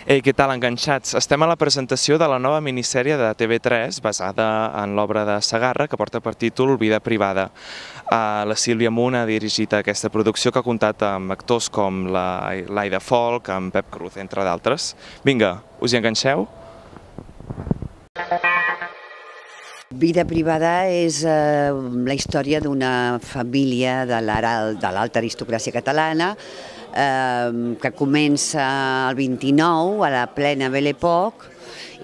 Ei, què tal, enganxats? Estem a la presentació de la nova minissèrie de TV3 basada en l'obra de Segarra que porta per títol Vida privada. La Sílvia Munt ha dirigit aquesta producció que ha comptat amb actors com l'Aida Folk, amb Pep Cruz, entre d'altres. Vinga, us hi enganxeu? Vida privada és la història d'una família de l'alta aristocràcia catalana que comença el 29, a la plena Belle Époque,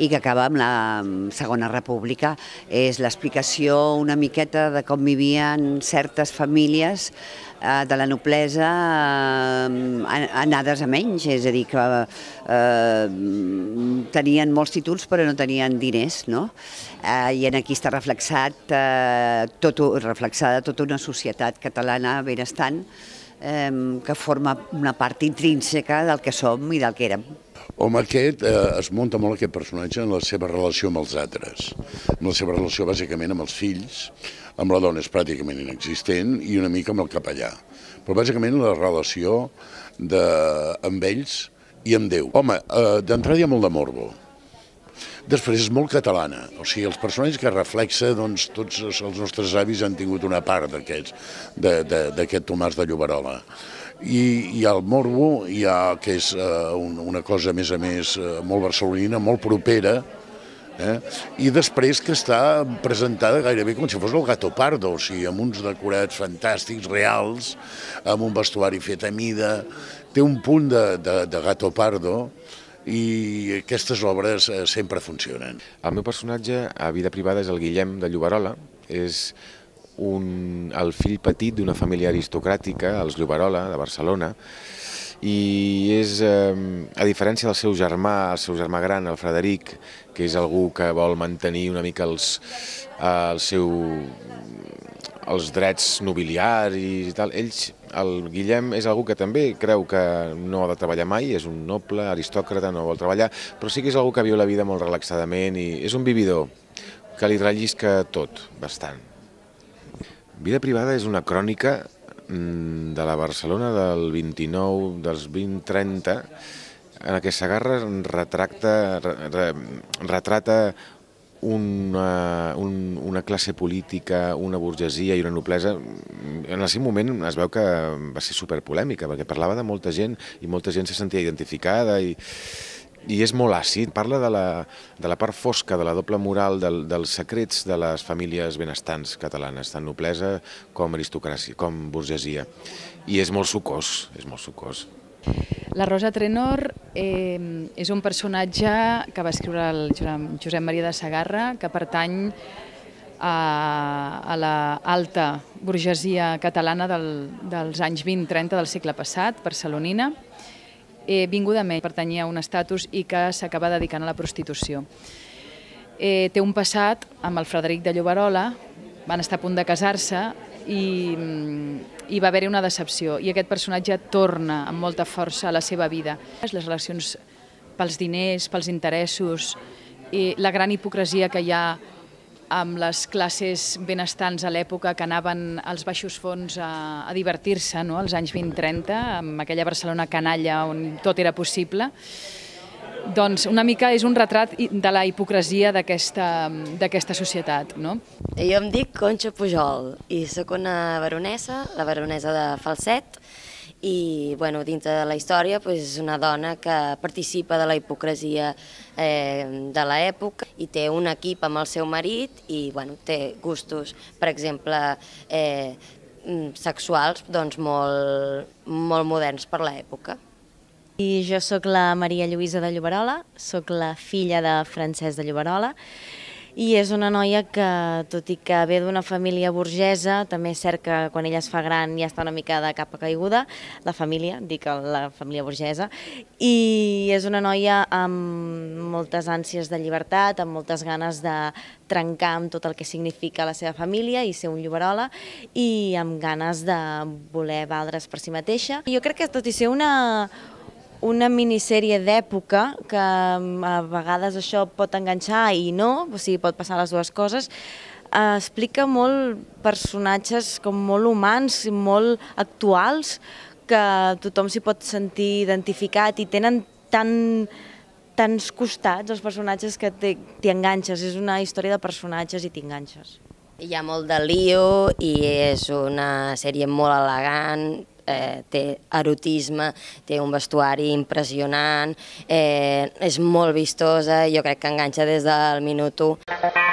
i que acaba amb la Segona República. És l'explicació una miqueta de com vivien certes famílies de la noblesa anades a menys, és a dir, que tenien molts títols però no tenien diners, no? I aquí està reflexada tota una societat catalana benestant que forma una part intrínseca del que som i del que érem. Home, es munta molt aquest personatge en la seva relació amb els altres, en la seva relació bàsicament amb els fills, amb la dona és pràcticament inexistent i una mica amb el capellà, però bàsicament la relació amb ells i amb Déu. Home, d'entrada hi ha molt de morbo. Després és molt catalana, o sigui, els personatges que reflexa, doncs tots els nostres avis han tingut una part d'aquest Tomàs de Lloberola. I al morbo hi ha, que és una cosa a més molt barcelonina, molt propera, i després que està presentada gairebé com si fos el Gato Pardo, o sigui, amb uns decorats fantàstics, reals, amb un vestuari fet a mida, té un punt de Gato Pardo, i aquestes obres sempre funcionen. El meu personatge a Vida privada és el Guillem de Lloberola, és el fill petit d'una família aristocràtica, els Lloberola, de Barcelona, i és, a diferència del seu germà gran, el Frederic, que és algú que vol mantenir una mica els drets nobiliaris i tal, el Guillem és algú que també creu que no ha de treballar mai, és un noble, aristòcrata, no vol treballar, però sí que és algú que viu la vida molt relaxadament i és un vividor que li rellisca tot, bastant. Vida privada és una crònica de la Barcelona del 29, dels 20-30, en què Segarra retrata una classe política, una burgesia i una noblesa. En el seu moment es veu que va ser superpolèmica, perquè parlava de molta gent i molta gent se sentia identificada i és molt àcid. Parla de la part fosca, de la doble moral, dels secrets de les famílies benestants catalanes, tant noblesa com aristocràcia, com burgesia. I és molt sucós, és molt sucós. La Rosa Trenor és un personatge que va escriure el Josep Maria de Segarra, que pertany a l'alta burgesia catalana dels anys 20-30 del segle passat, barcelonina, vinguda més, pertanyia a un estatus i que s'acaba dedicant a la prostitució. Té un passat amb el Frederic de Lloberola, van estar a punt de casar-se i va haver-hi una decepció i aquest personatge torna amb molta força a la seva vida. Les relacions pels diners, pels interessos, i la gran hipocresia que hi ha amb les classes benestants a l'època que anaven als baixos fons a divertir-se, als anys 20-30, amb aquella Barcelona canalla on tot era possible. Doncs una mica és un retrat de la hipocresia d'aquesta societat. Jo em dic Conxa Pujol i sóc una baronessa, la baronessa de Falset, i dintre de la història és una dona que participa de la hipocresia de l'època i té un equip amb el seu marit i té gustos, per exemple, sexuals molt moderns per l'època. I jo sóc la Maria Lluïsa de Lloberola, sóc la filla de Francesc de Lloberola i és una noia que, tot i que ve d'una família burgesa, també és cert que quan ella es fa gran ja està una mica de capa caiguda, la família burgesa, i és una noia amb moltes ànsies de llibertat, amb moltes ganes de trencar amb tot el que significa la seva família i ser un Lloberola i amb ganes de voler valdre's per si mateixa. Jo crec que tot i ser una minissèrie d'època, que a vegades això pot enganxar i no, o sigui, pot passar les dues coses, explica molt personatges com molt humans, molt actuals, que tothom s'hi pot sentir identificat i tenen tants costats, els personatges, que t'hi enganxes. És una història de personatges i t'hi enganxes. Hi ha molt de lío i és una sèrie molt elegant, té erotisme, té un vestuari impressionant, és molt vistosa, jo crec que enganxa des del minut 1.